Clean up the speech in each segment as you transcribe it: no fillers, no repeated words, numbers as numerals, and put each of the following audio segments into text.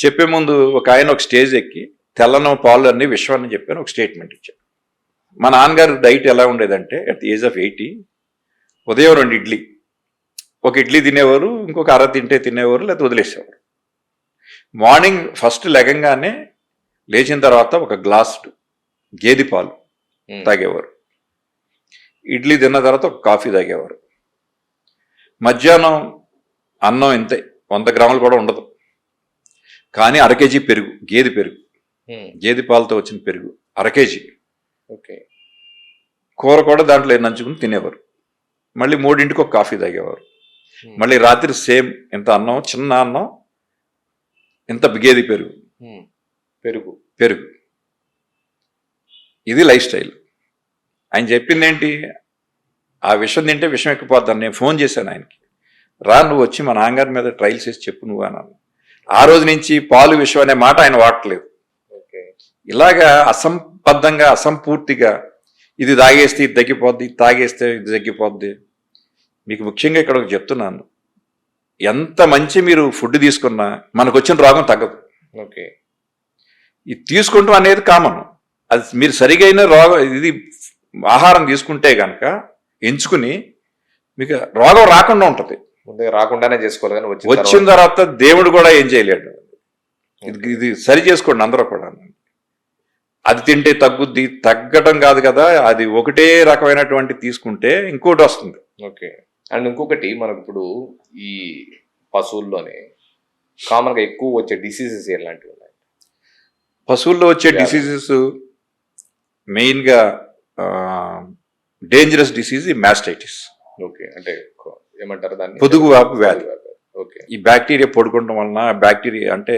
చెప్పే ముందు ఒక ఆయన ఒక స్టేజ్ ఎక్కి తెల్లనం పాలు అన్ని విశ్వాన్ని చెప్పాను ఒక స్టేట్మెంట్ ఇచ్చాను. మా నాన్నగారు డైట్ ఎలా ఉండేదంటే అట్ ది ఏజ్ ఆఫ్ 80 ఉదయం 2 ఇడ్లీ, ఒక ఇడ్లీ తినేవారు, ఇంకొక అర తినేవారు, లేకపోతే వదిలేసేవారు. మార్నింగ్ ఫస్ట్ లెగంగానే లేచిన తర్వాత ఒక గ్లాస్ గేదె పాలు తాగేవారు. ఇడ్లీ తిన్న తర్వాత ఒక కాఫీ తాగేవారు. మధ్యాహ్నం అన్నం ఇంతే, 100 గ్రాములు కూడా ఉండదు, కానీ 1/2 కేజీ పెరుగు, గేదె పాలతో వచ్చిన పెరుగు 1/2 కేజీ. ఓకే. కూర కూడా దాంట్లో నంచుకుని తినేవారు. మళ్ళీ 3ంటికి ఒక కాఫీ తాగేవారు. మళ్ళీ రాత్రి సేమ్ ఇంత అన్నం, చిన్న అన్నం, ఇంత గేదె పెరుగు. ఇది లైఫ్ స్టైల్. ఆయన చెప్పింది ఏంటి, ఆ విషయం తింటే విషం ఎక్కిపోద్దాను. నేను ఫోన్ చేశాను ఆయనకి, రా నువ్వు వచ్చి మా నాన్నగారి మీద ట్రయల్స్ చేసి చెప్పు నువ్వు అన్నాను. ఆ రోజు నుంచి పాలు విషం అనే మాట ఆయన వాడట్లేదు. ఇలాగా అసంబద్ధంగా అసంపూర్తిగా ఇది తాగేస్తే ఇది తగ్గిపోద్ది, ఇది తాగేస్తే ఇది తగ్గిపోద్ది. మీకు ముఖ్యంగా ఇక్కడ చెప్తున్నాను, ఎంత మంచి మీరు ఫుడ్ తీసుకున్నా మనకు వచ్చిన రోగం తగ్గదు. ఓకే. ఇది తీసుకుంటాం అనేది కామన్. అది మీరు సరిగైన రోగం ఇది ఆహారం తీసుకుంటే కనుక ఎంచుకుని మీకు రోగం రాకుండా ఉంటుంది. రాకుండానే చేసుకోవాలి, కానీ వచ్చిన తర్వాత దేవుడు కూడా ఏం చేయలేడు. ఇది సరి చేసుకోండి అందరూ కూడా. అది తింటే తగ్గుద్ది, తగ్గడం కాదు కదా, అది ఒకటే రకమైనటువంటి తీసుకుంటే ఇంకోటి వస్తుంది. ఓకే. అండ్ ఇంకొకటి, మనకు ఇప్పుడు ఈ పశువుల్లోనే కామన్గా ఎక్కువ వచ్చే డిసీజెస్ ఎలాంటివి ఉన్నాయి? పశువుల్లో వచ్చే డిసీజెస్ మెయిన్గా డేంజరస్ డిసీజ్ ఈ మాస్టైటిస్. ఓకే. అంటే ఏమంటారు దాన్ని? పొదుగు వాపు వ్యాధి. ఓకే. ఈ బ్యాక్టీరియా పడుకోవడం వలన, బ్యాక్టీరియా అంటే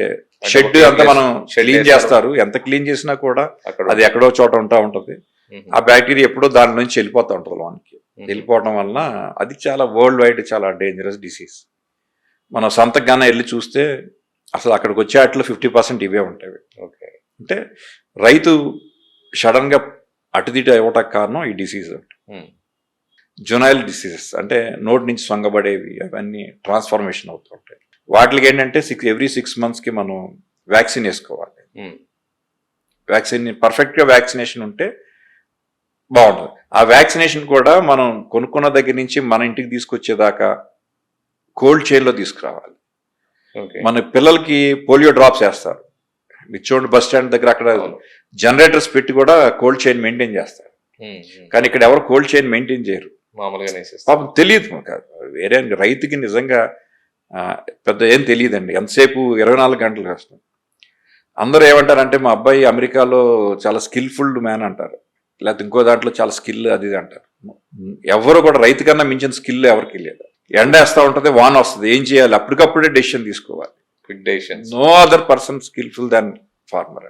షెడ్ అంతా మనం క్లీన్ చేస్తారు, ఎంత క్లీన్ చేసినా కూడా అది ఎక్కడో చోట ఉంటది. ఆ బ్యాక్టీరియా ఎప్పుడో దాని నుంచి వెళ్ళిపోతూ ఉంటుంది లోనికి. వెళ్ళిపోవడం వలన అది చాలా వరల్డ్ వైడ్ చాలా డేంజరస్ డిసీజ్. మనం సొంతగానే వెళ్ళి చూస్తే అసలు అక్కడికి వచ్చే వాటిలో 50% ఇవే ఉంటాయి. ఓకే. అంటే రైతు సడన్ గా అటుదిట ఇవ్వటానికి కారణం ఈ డిసీజ్. జునైల్ డిసీజెస్ అంటే నోటి నుంచి సొంగబడేవి, అవన్నీ ట్రాన్స్ఫార్మేషన్ అవుతూ ఉంటాయి. వాటికి ఏంటంటే ఎవ్రీ 6 months మనం వ్యాక్సిన్ వేసుకోవాలి. వ్యాక్సిన్ పర్ఫెక్ట్గా వ్యాక్సినేషన్ ఉంటే బాగుంటుంది. ఆ వ్యాక్సినేషన్ కూడా మనం కొనుక్కున్న దగ్గర నుంచి మన ఇంటికి తీసుకొచ్చేదాకా కోల్డ్ చైన్లో తీసుకురావాలి. మన పిల్లలకి పోలియో డ్రాప్స్ వేస్తారు, చూడండి బస్ స్టాండ్ దగ్గర అక్కడ జనరేటర్స్ పెట్టి కూడా కోల్డ్ చైన్ మెయింటైన్ చేస్తారు. కానీ ఇక్కడ ఎవరు కోల్డ్ చైన్ మెయింటైన్ చేయరు, మామూలుగానే పాపం తెలియదు. వేరే రైతుకి నిజంగా పెద్ద ఏం తెలియదండి, ఎంతసేపు 24 గంటలు వేస్తాం. అందరూ ఏమంటారంటే మా అబ్బాయి అమెరికాలో చాలా స్కిల్ఫుల్ మ్యాన్ అంటారు, లేకపోతే ఇంకో దాంట్లో చాలా స్కిల్ అది అంటారు. ఎవరు కూడా రైతు కన్నా మించిన స్కిల్ ఎవరికి లేదు. ఎండ వేస్తూ ఉంటుంది, వాన వస్తుంది, ఏం చేయాలి, అప్పటికప్పుడే డెసిషన్ తీసుకోవాలి. Quick decision. No other person skilful than farmer.